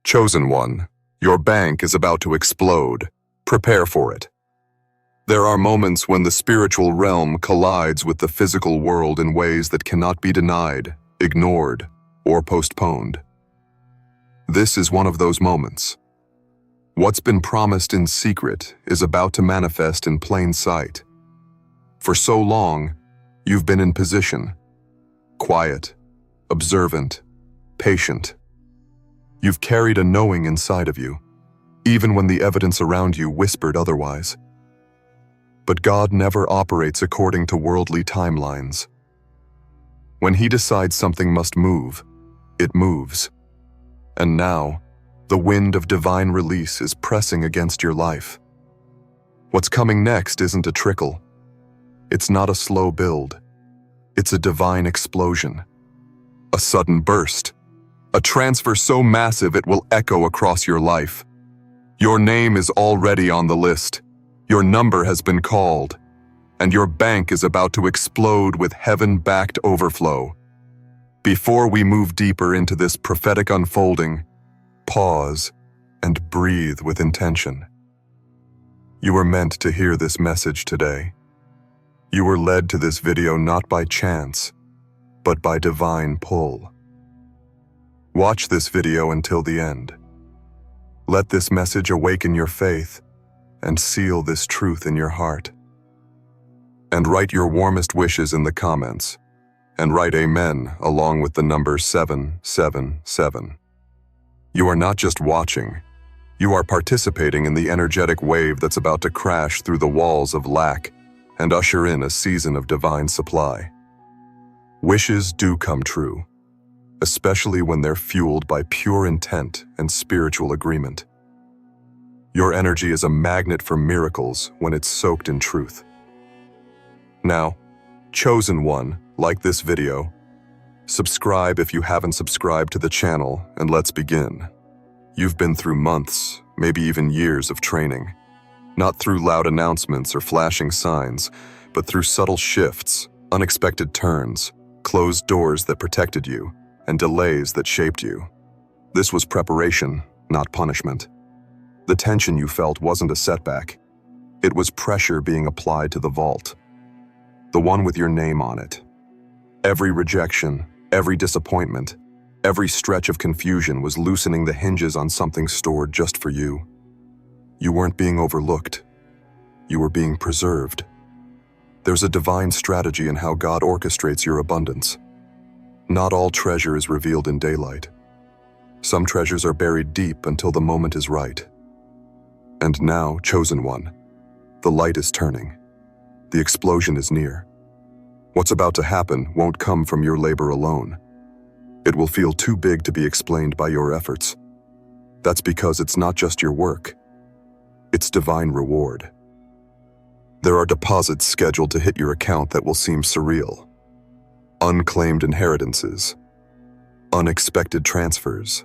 Chosen one, your bank is about to explode. Prepare for it. There are moments when the spiritual realm collides with the physical world in ways that cannot be denied, ignored, or postponed. This is one of those moments. What's been promised in secret is about to manifest in plain sight. For so long, you've been in position, quiet, observant, patient. You've carried a knowing inside of you, even when the evidence around you whispered otherwise. But God never operates according to worldly timelines. When He decides something must move, it moves. And now, the wind of divine release is pressing against your life. What's coming next isn't a trickle. It's not a slow build. It's a divine explosion. A sudden burst. A transfer so massive it will echo across your life. Your name is already on the list. Your number has been called. And your bank is about to explode with heaven-backed overflow. Before we move deeper into this prophetic unfolding, pause and breathe with intention. You were meant to hear this message today. You were led to this video not by chance, but by divine pull. Watch this video until the end. Let this message awaken your faith and seal this truth in your heart. And write your warmest wishes in the comments, and write Amen along with the number 777. You are not just watching, you are participating in the energetic wave that's about to crash through the walls of lack and usher in a season of divine supply. Wishes do come true, especially when they're fueled by pure intent and spiritual agreement. Your energy is a magnet for miracles when it's soaked in truth. Now, chosen one, like this video, subscribe if you haven't subscribed to the channel, and let's begin. You've been through months, maybe even years of training. Not through loud announcements or flashing signs, but through subtle shifts, unexpected turns, closed doors that protected you, and delays that shaped you. This was preparation, not punishment. The tension you felt wasn't a setback. It was pressure being applied to the vault. The one with your name on it. Every rejection, every disappointment, every stretch of confusion was loosening the hinges on something stored just for you. You weren't being overlooked. You were being preserved. There's a divine strategy in how God orchestrates your abundance. Not all treasure is revealed in daylight. Some treasures are buried deep until the moment is right. And now, chosen one, the light is turning. The explosion is near. What's about to happen won't come from your labor alone. It will feel too big to be explained by your efforts. That's because it's not just your work. It's divine reward. There are deposits scheduled to hit your account that will seem surreal. Unclaimed inheritances. Unexpected transfers.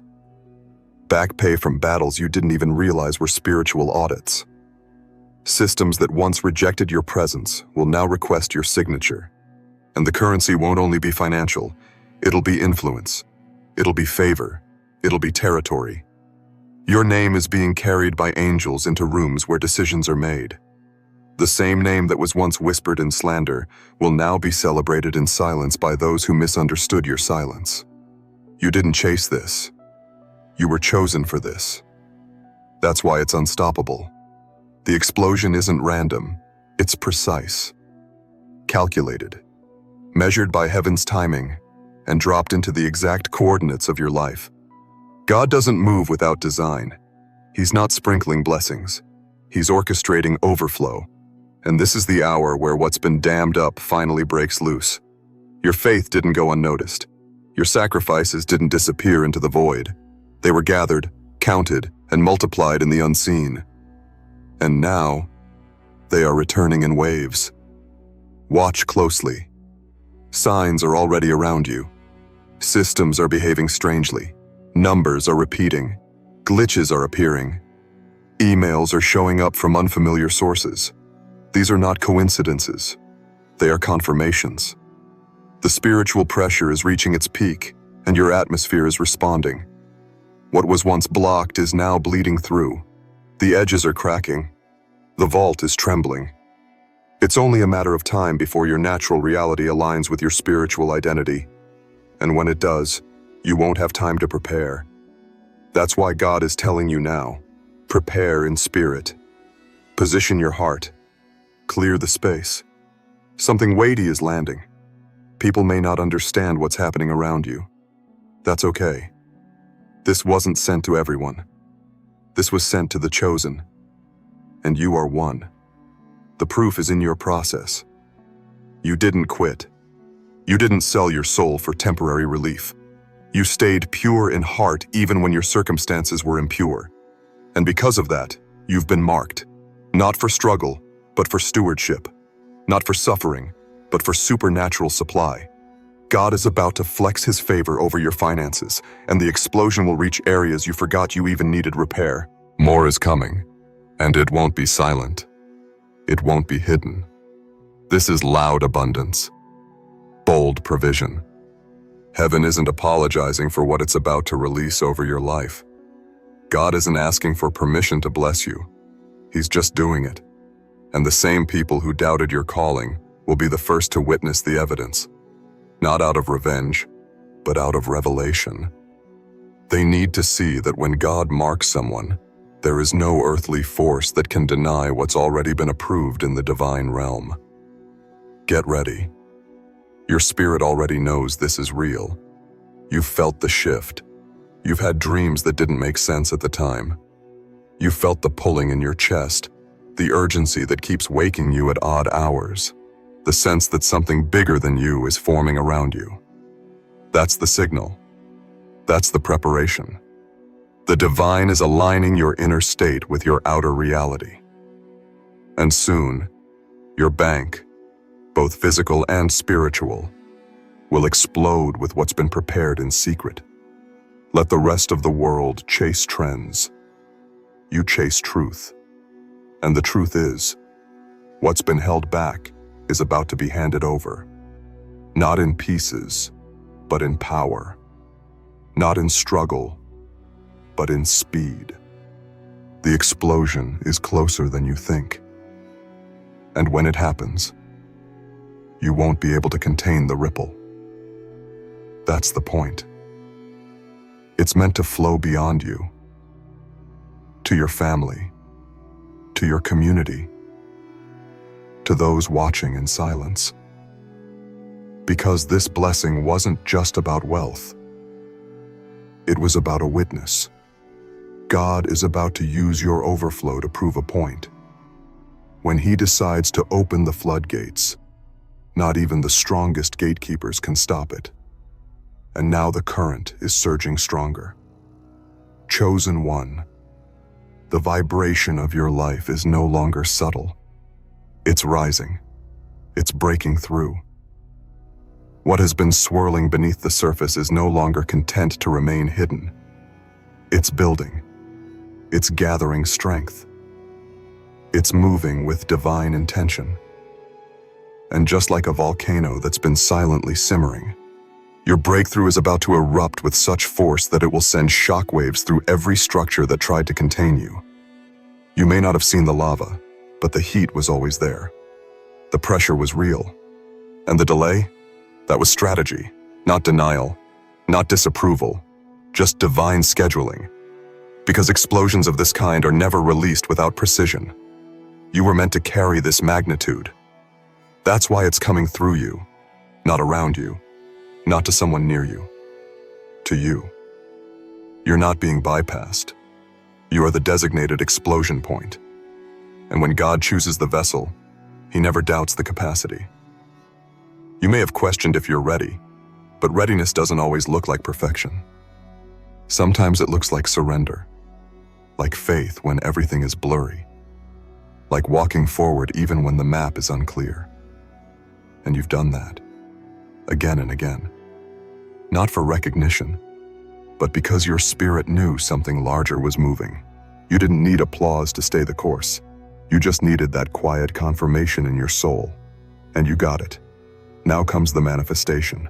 Back pay from battles you didn't even realize were spiritual audits. Systems that once rejected your presence will now request your signature. And the currency won't only be financial, it'll be influence, it'll be favor, it'll be territory. Your name is being carried by angels into rooms where decisions are made. The same name that was once whispered in slander will now be celebrated in silence by those who misunderstood your silence. You didn't chase this. You were chosen for this. That's why it's unstoppable. The explosion isn't random, it's precise. Calculated. Measured by heaven's timing, and dropped into the exact coordinates of your life. God doesn't move without design. He's not sprinkling blessings. He's orchestrating overflow. And this is the hour where what's been dammed up finally breaks loose. Your faith didn't go unnoticed. Your sacrifices didn't disappear into the void. They were gathered, counted, and multiplied in the unseen. And now, they are returning in waves. Watch closely. Signs are already around you. Systems are behaving strangely. Numbers are repeating. Glitches are appearing. Emails are showing up from unfamiliar sources. These are not coincidences. They are confirmations. The spiritual pressure is reaching its peak, and your atmosphere is responding. What was once blocked is now bleeding through. The edges are cracking. The vault is trembling. It's only a matter of time before your natural reality aligns with your spiritual identity. And when it does, you won't have time to prepare. That's why God is telling you now, prepare in spirit. Position your heart. Clear the space. Something weighty is landing. People may not understand what's happening around you. That's okay. This wasn't sent to everyone. This was sent to the chosen. And you are one. The proof is in your process. You didn't quit. You didn't sell your soul for temporary relief. You stayed pure in heart even when your circumstances were impure. And because of that, you've been marked. Not for struggle, but for stewardship. Not for suffering, but for supernatural supply. God is about to flex his favor over your finances, and the explosion will reach areas you forgot you even needed repair. More is coming, and it won't be silent. It won't be hidden. This is loud abundance. Bold provision. Heaven isn't apologizing for what it's about to release over your life. God isn't asking for permission to bless you. He's just doing it. And the same people who doubted your calling will be the first to witness the evidence. Not out of revenge, but out of revelation. They need to see that when God marks someone, there is no earthly force that can deny what's already been approved in the divine realm. Get ready. Your spirit already knows this is real. You've felt the shift. You've had dreams that didn't make sense at the time. You felt the pulling in your chest, the urgency that keeps waking you at odd hours, the sense that something bigger than you is forming around you. That's the signal. That's the preparation. The divine is aligning your inner state with your outer reality. And soon, your bank, both physical and spiritual, will explode with what's been prepared in secret. Let the rest of the world chase trends. You chase truth. And the truth is, what's been held back is about to be handed over. Not in pieces, but in power. Not in struggle, but in speed. The explosion is closer than you think. And when it happens, you won't be able to contain the ripple. That's the point. It's meant to flow beyond you, to your family, to your community, to those watching in silence. Because this blessing wasn't just about wealth. It was about a witness. God is about to use your overflow to prove a point. When he decides to open the floodgates, not even the strongest gatekeepers can stop it. And now the current is surging stronger. Chosen one, the vibration of your life is no longer subtle. It's rising. It's breaking through. What has been swirling beneath the surface is no longer content to remain hidden. It's building. It's gathering strength. It's moving with divine intention. And just like a volcano that's been silently simmering, your breakthrough is about to erupt with such force that it will send shockwaves through every structure that tried to contain you. You may not have seen the lava, but the heat was always there. The pressure was real. And the delay? That was strategy, not denial, not disapproval, just divine scheduling. Because explosions of this kind are never released without precision. You were meant to carry this magnitude. That's why it's coming through you, not around you, not to someone near you, to you. You're not being bypassed. You are the designated explosion point. And when God chooses the vessel, he never doubts the capacity. You may have questioned if you're ready, but readiness doesn't always look like perfection. Sometimes it looks like surrender, like faith when everything is blurry, like walking forward even when the map is unclear. And you've done that, again and again. Not for recognition, but because your spirit knew something larger was moving. You didn't need applause to stay the course. You just needed that quiet confirmation in your soul. And you got it. Now comes the manifestation.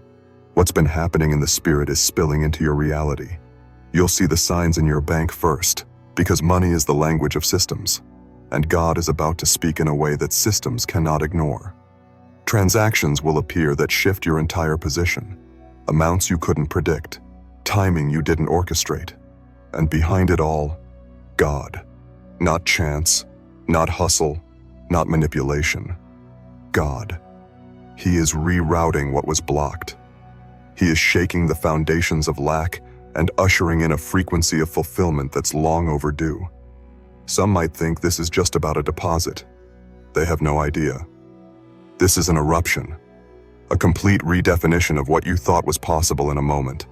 What's been happening in the spirit is spilling into your reality. You'll see the signs in your bank first, because money is the language of systems, and God is about to speak in a way that systems cannot ignore. Transactions will appear that shift your entire position, amounts you couldn't predict, timing you didn't orchestrate, and behind it all, God. Not chance, not hustle, not manipulation. God. He is rerouting what was blocked. He is shaking the foundations of lack and ushering in a frequency of fulfillment that's long overdue. Some might think this is just about a deposit. They have no idea. This is an eruption, a complete redefinition of what you thought was possible in a moment.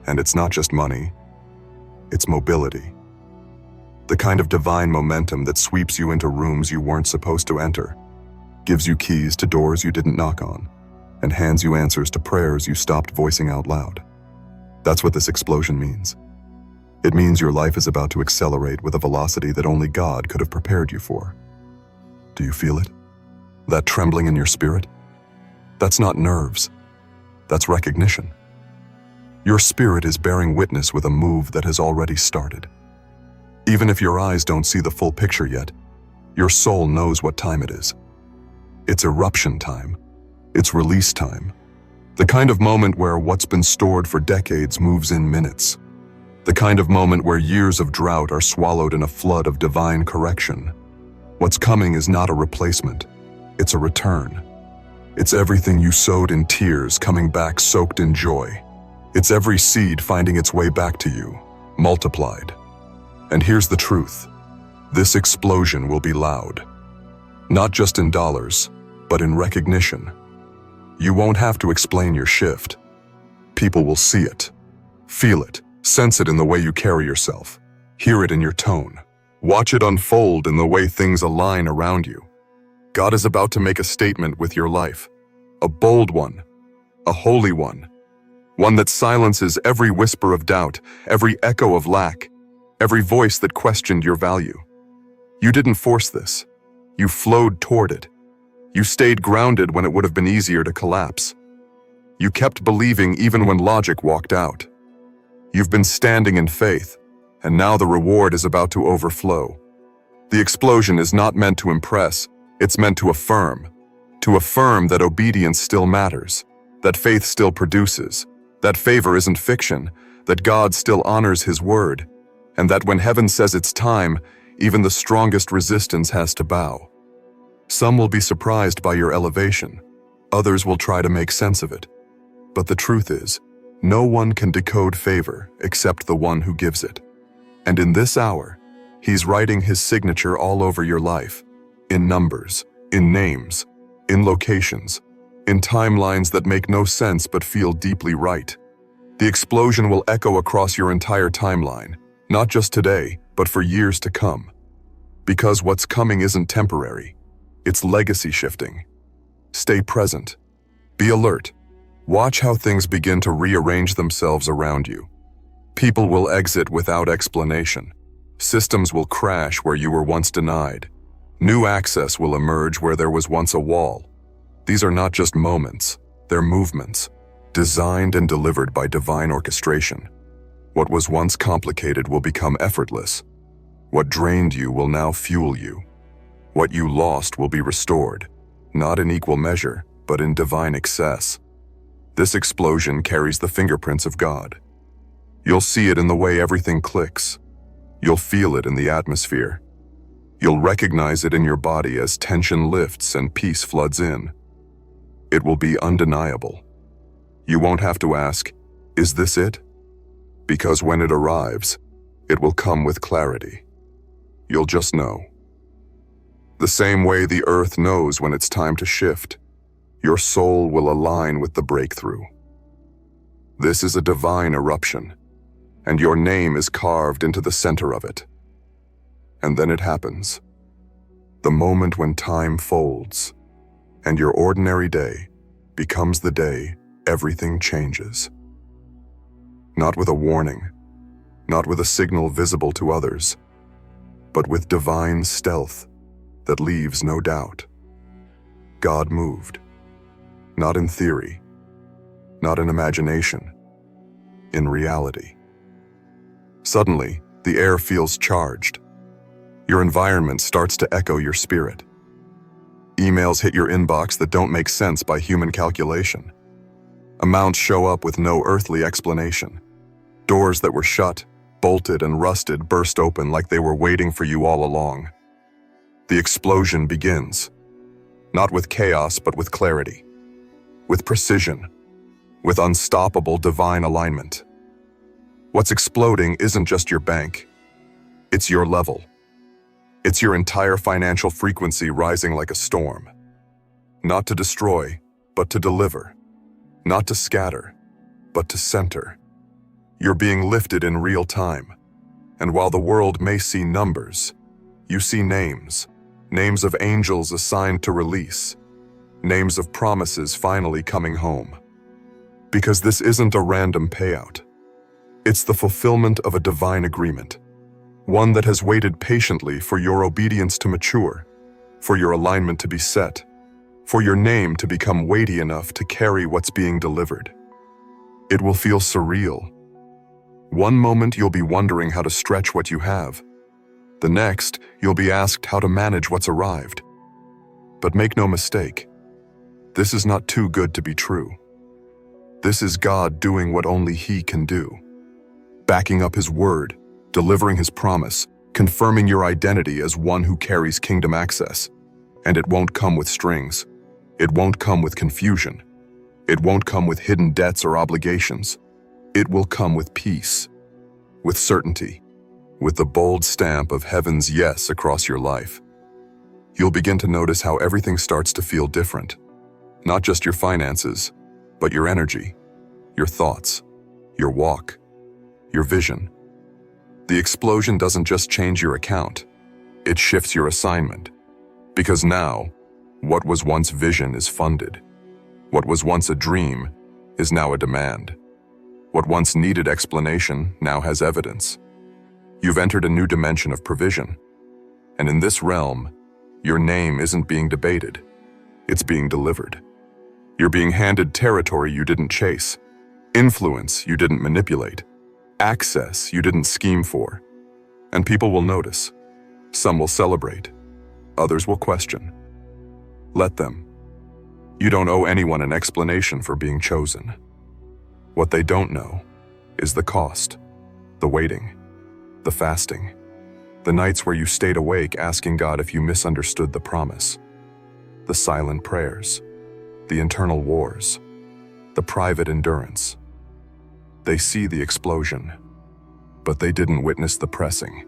And it's not just money, it's mobility. The kind of divine momentum that sweeps you into rooms you weren't supposed to enter, gives you keys to doors you didn't knock on, and hands you answers to prayers you stopped voicing out loud. That's what this explosion means. It means your life is about to accelerate with a velocity that only God could have prepared you for. Do you feel it? That trembling in your spirit? That's not nerves. That's recognition. Your spirit is bearing witness with a move that has already started. Even if your eyes don't see the full picture yet, your soul knows what time it is. It's eruption time. It's release time. The kind of moment where what's been stored for decades moves in minutes. The kind of moment where years of drought are swallowed in a flood of divine correction. What's coming is not a replacement. It's a return. It's everything you sowed in tears coming back soaked in joy. It's every seed finding its way back to you, multiplied. And here's the truth. This explosion will be loud. Not just in dollars, but in recognition. You won't have to explain your shift. People will see it, feel it, sense it in the way you carry yourself, hear it in your tone, watch it unfold in the way things align around you. God is about to make a statement with your life, a bold one, a holy one that silences every whisper of doubt, every echo of lack, every voice that questioned your value. You didn't force this. You flowed toward it. You stayed grounded when it would have been easier to collapse. You kept believing even when logic walked out. You've been standing in faith, and now the reward is about to overflow. The explosion is not meant to impress, it's meant to affirm that obedience still matters, that faith still produces, that favor isn't fiction, that God still honors His word, and that when heaven says it's time, even the strongest resistance has to bow. Some will be surprised by your elevation, others will try to make sense of it. But the truth is, no one can decode favor except the one who gives it. And in this hour, He's writing His signature all over your life, in numbers, in names, in locations, in timelines that make no sense but feel deeply right. The explosion will echo across your entire timeline, not just today, but for years to come. Because what's coming isn't temporary, it's legacy shifting. Stay present. Be alert. Watch how things begin to rearrange themselves around you. People will exit without explanation. Systems will crash where you were once denied. New access will emerge where there was once a wall. These are not just moments, they're movements, designed and delivered by divine orchestration. What was once complicated will become effortless. What drained you will now fuel you. What you lost will be restored, not in equal measure, but in divine excess. This explosion carries the fingerprints of God. You'll see it in the way everything clicks. You'll feel it in the atmosphere. You'll recognize it in your body as tension lifts and peace floods in. It will be undeniable. You won't have to ask, "Is this it?" Because when it arrives, it will come with clarity. You'll just know. The same way the earth knows when it's time to shift, your soul will align with the breakthrough. This is a divine eruption, and your name is carved into the center of it. And then it happens. The moment when time folds, and your ordinary day becomes the day everything changes. Not with a warning, not with a signal visible to others, but with divine stealth that leaves no doubt. God moved, not in theory, not in imagination, in reality. Suddenly, the air feels charged. Your environment starts to echo your spirit. Emails hit your inbox that don't make sense by human calculation. Amounts show up with no earthly explanation. Doors that were shut, bolted, and rusted burst open like they were waiting for you all along. The explosion begins, not with chaos but with clarity, with precision, with unstoppable divine alignment. What's exploding isn't just your bank, it's your level. It's your entire financial frequency rising like a storm. Not to destroy, but to deliver. Not to scatter, but to center. You're being lifted in real time. And while the world may see numbers, you see names. Names of angels assigned to release. Names of promises finally coming home. Because this isn't a random payout. It's the fulfillment of a divine agreement. One that has waited patiently for your obedience to mature, for your alignment to be set, for your name to become weighty enough to carry what's being delivered. It will feel surreal. One moment you'll be wondering how to stretch what you have. The next, you'll be asked how to manage what's arrived. But make no mistake, this is not too good to be true. This is God doing what only He can do. Backing up His word, delivering His promise, confirming your identity as one who carries kingdom access. And it won't come with strings. It won't come with confusion. It won't come with hidden debts or obligations. It will come with peace, with certainty, with the bold stamp of heaven's yes across your life. You'll begin to notice how everything starts to feel different. Not just your finances, but your energy, your thoughts, your walk, your vision. The explosion doesn't just change your account, it shifts your assignment. Because now, what was once vision is funded. What was once a dream is now a demand. What once needed explanation now has evidence. You've entered a new dimension of provision. And in this realm, your name isn't being debated, it's being delivered. You're being handed territory you didn't chase, influence you didn't manipulate, access you didn't scheme for. And people will notice. Some will celebrate. Others will question. Let them. You don't owe anyone an explanation for being chosen. What they don't know is the cost, the waiting, the fasting, the nights where you stayed awake asking God if you misunderstood the promise, the silent prayers, the internal wars, the private endurance. They see the explosion, but they didn't witness the pressing.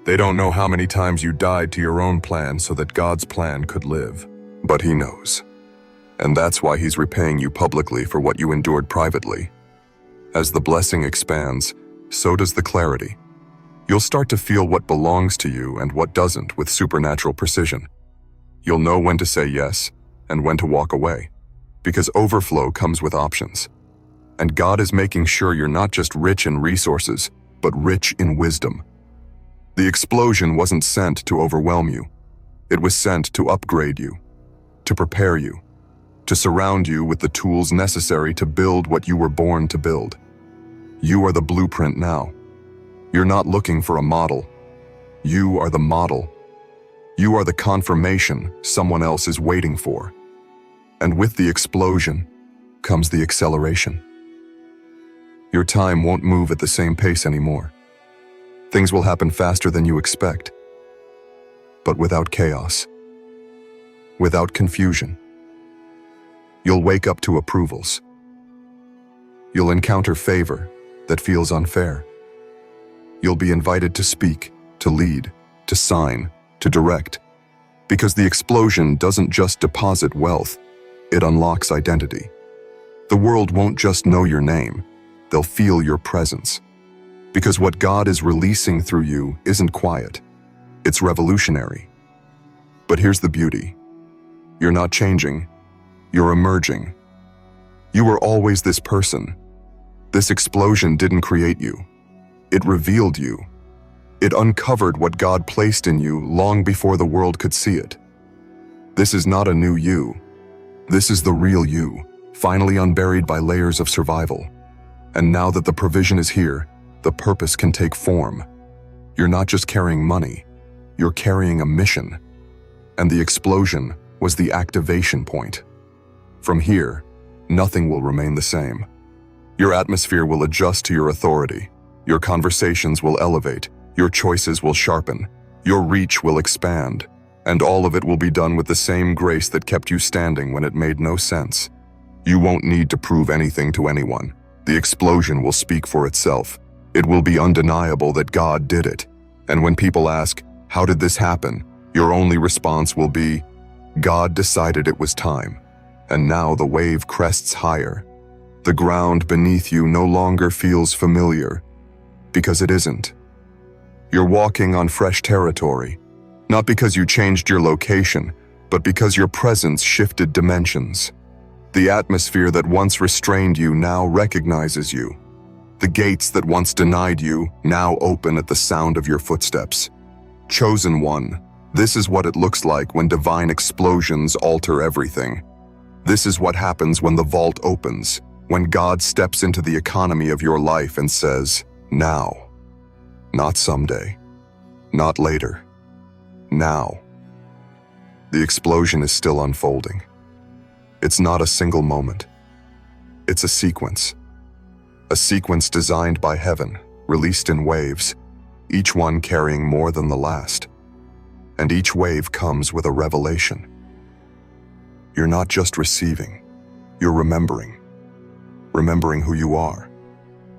They don't know how many times you died to your own plan so that God's plan could live. But He knows. And that's why He's repaying you publicly for what you endured privately. As the blessing expands, so does the clarity. You'll start to feel what belongs to you and what doesn't with supernatural precision. You'll know when to say yes and when to walk away, because overflow comes with options. And God is making sure you're not just rich in resources, but rich in wisdom. The explosion wasn't sent to overwhelm you. It was sent to upgrade you, to prepare you, to surround you with the tools necessary to build what you were born to build. You are the blueprint now. You're not looking for a model. You are the model. You are the confirmation someone else is waiting for. And with the explosion comes the acceleration. Your time won't move at the same pace anymore. Things will happen faster than you expect, but without chaos, without confusion. You'll wake up to approvals. You'll encounter favor that feels unfair. You'll be invited to speak, to lead, to sign, to direct, because the explosion doesn't just deposit wealth, it unlocks identity. The world won't just know your name, they'll feel your presence. Because what God is releasing through you isn't quiet, it's revolutionary. But here's the beauty. You're not changing, you're emerging. You were always this person. This explosion didn't create you. It revealed you. It uncovered what God placed in you long before the world could see it. This is not a new you. This is the real you, finally unburied by layers of survival. And now that the provision is here, the purpose can take form. You're not just carrying money, you're carrying a mission. And the explosion was the activation point. From here, nothing will remain the same. Your atmosphere will adjust to your authority. Your conversations will elevate. Your choices will sharpen. Your reach will expand. And all of it will be done with the same grace that kept you standing when it made no sense. You won't need to prove anything to anyone. The explosion will speak for itself. It will be undeniable that God did it. And when people ask, "How did this happen?" your only response will be, "God decided it was time." And now the wave crests higher. The ground beneath you no longer feels familiar, because it isn't. You're walking on fresh territory, not because you changed your location, but because your presence shifted dimensions. The atmosphere that once restrained you now recognizes you. The gates that once denied you now open at the sound of your footsteps. Chosen one, this is what it looks like when divine explosions alter everything. This is what happens when the vault opens, when God steps into the economy of your life and says, "Now." Not someday, not later, now. The explosion is still unfolding. It's not a single moment. It's a sequence. A sequence designed by heaven, released in waves, each one carrying more than the last. And each wave comes with a revelation. You're not just receiving, you're remembering. Remembering who you are.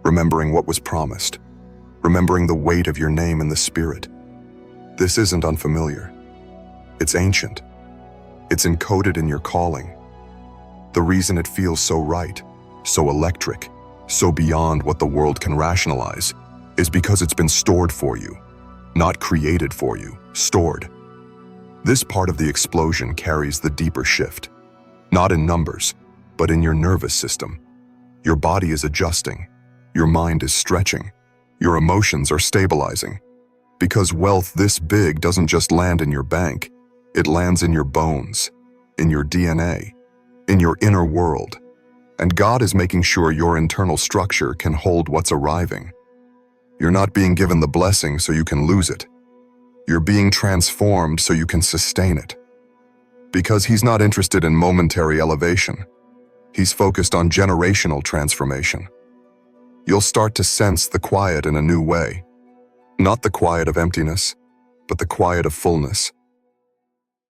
Remembering what was promised. Remembering the weight of your name in the Spirit. This isn't unfamiliar. It's ancient. It's encoded in your calling. The reason it feels so right, so electric, so beyond what the world can rationalize, is because it's been stored for you. Not created for you, stored. This part of the explosion carries the deeper shift. Not in numbers, but in your nervous system. Your body is adjusting. Your mind is stretching. Your emotions are stabilizing. Because wealth this big doesn't just land in your bank. It lands in your bones, in your DNA, in your inner world. And God is making sure your internal structure can hold what's arriving. You're not being given the blessing so you can lose it. You're being transformed so you can sustain it. Because He's not interested in momentary elevation. He's focused on generational transformation. You'll start to sense the quiet in a new way. Not the quiet of emptiness, but the quiet of fullness.